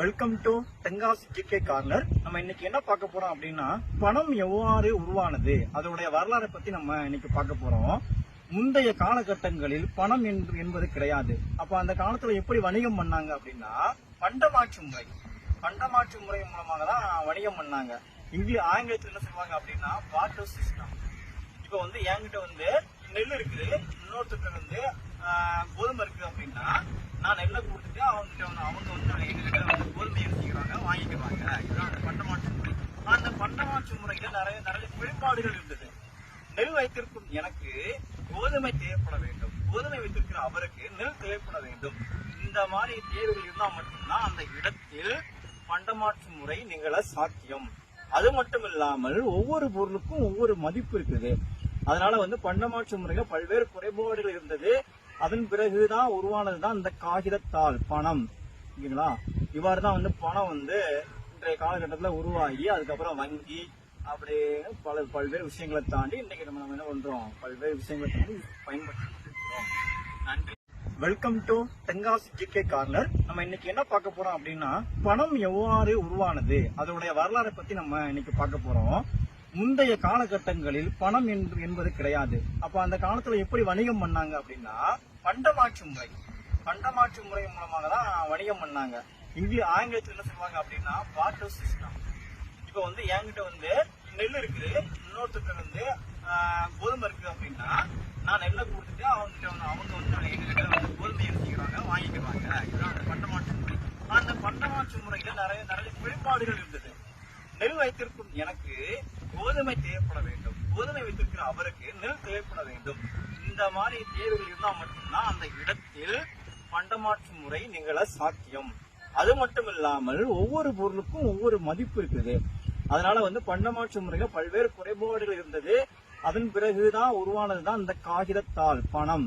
Welcome to Tenkasi GK corner. நம்ம இன்னைக்கு என்ன பார்க்க போறோம் அப்படின்னா, பணம் எவ்வாறு உருவானது அதோடைய வரலாறை பத்தி நம்ம இன்னைக்கு பார்க்க போறோம். முந்தைய காலகட்டங்களில் பணம் என்பது கிடையாது. அப்ப அந்த காலத்துல எப்படி வணிகம் பண்ணாங்க அப்படின்னா, பண்டமாற்று முறை மூலமாக தான் வணிகம் பண்ணாங்க. ஆங்கிலத்தில் என்ன சொல்லுவாங்க அப்படின்னா பார்ட்டர் சிஸ்டம். இப்ப என்கிட்ட நெல் இருக்குது, இன்னொருத்தருக்கு கோதுமை இருக்கு அப்படின்னா, நான் நெல்லை கொடுத்துட்டு அவங்க எங்ககிட்ட கோதுமை எடுத்துக்கிறாங்க, வாங்கிக்கிறாங்க. இதுதான் அந்த பண்டமாற்று முறை. அந்த பண்டமாற்று முறையில நிறைய வெளிப்பாடுகள் இருந்தது. நெல் வைத்திருக்கும் எனக்கு கோதுமை தேவைப்பட வேண்டும், கோதுமை வைத்திருக்கிற அவருக்கு நெல் தேவைப்பட வேண்டும். இந்த மாதிரி தேவைகள் இருந்தால் மட்டும்தான் அந்த இடத்தில் பண்டமாற்று முறை நிகழ சாத்தியம். அது மட்டும் இல்லாமல் ஒவ்வொரு பொருளுக்கும் ஒவ்வொரு மதிப்பு இருக்குது. அதனால பண்டமாற்று முறையில பல்வேறு குறைபாடுகள் இருந்தது. அதன் பிறகுதான் உருவானதுதான் இந்த காகிதத்தாள் பணம். ஓகேங்களா? இவ்வாறு தான் பணம் இன்றைய காலகட்டத்தில் உருவாகி அதுக்கப்புறம் வங்கி அப்படின்னு பல்வேறு விஷயங்களை தாண்டி இன்னைக்கு நம்ம என்ன பண்றோம், பல்வேறு விஷயங்களை தாண்டி பயன்படுத்திட்டு இருக்கிறோம். நன்றி. Welcome to Tenkasi GK corner. நம்ம இன்னைக்கு என்ன பார்க்க போறோம் அப்படின்னா, பணம் எவ்வாறு உருவானது அதோடைய வரலாறை பத்தி நம்ம இன்னைக்கு பார்க்க போறோம். முந்தைய காலகட்டங்களில் பணம் என்பது கிடையாது. அப்ப அந்த காலத்துல எப்படி வணிகம் பண்ணாங்க அப்படின்னா, பண்டமாற்று முறை மூலமாக தான் வணிகம் பண்ணாங்க. ஆங்கிலத்தில் என்ன சொல்லுவாங்க அப்படின்னா பார்ட்டர் சிஸ்டம். இப்ப என்கிட்ட நெல் இருக்குது, இன்னொருத்தருக்கு கோதுமை இருக்கு அப்படின்னா, நான் நெல்லை கொடுத்துட்டு அவங்க எங்ககிட்ட கோதுமை எடுத்துக்கிறாங்க, வாங்கிக்கிறாங்க. இதுதான் அந்த பண்டமாற்று முறை. அந்த பண்டமாற்று முறையில நிறைய வெளிப்பாடுகள் இருந்தது. நெல் வைத்திருக்கும் எனக்கு கோதுமை தேவைப்பட வேண்டும், கோதுமை வைத்திருக்கிற அவருக்கு நெல் தேவைப்பட வேண்டும். இந்த மாதிரி தேவைகள் இருந்தால் மட்டும்தான் அந்த இடத்தில் பண்டமாற்று முறை நிகழ சாத்தியம். அது மட்டும் இல்லாமல் ஒவ்வொரு பொருளுக்கும் ஒவ்வொரு மதிப்பு இருக்குது. அதனால பண்டமாற்று முறையில பல்வேறு குறைபாடுகள் இருந்தது. அதன் பிறகுதான் உருவானதுதான் இந்த காகிதத்தாள் பணம்.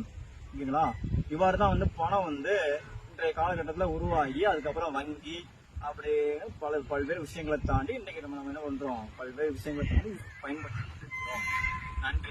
ஓகேங்களா? இவ்வாறு தான் பணம் இன்றைய காலகட்டத்தில் உருவாகி அதுக்கப்புறம் வங்கி அப்படின்னு பல்வேறு விஷயங்களை தாண்டி இன்னைக்கு நம்ம என்ன பண்றோம், பல்வேறு விஷயங்களை தாண்டி பயன்படுத்திட்டு இருக்கிறோம். நன்றி.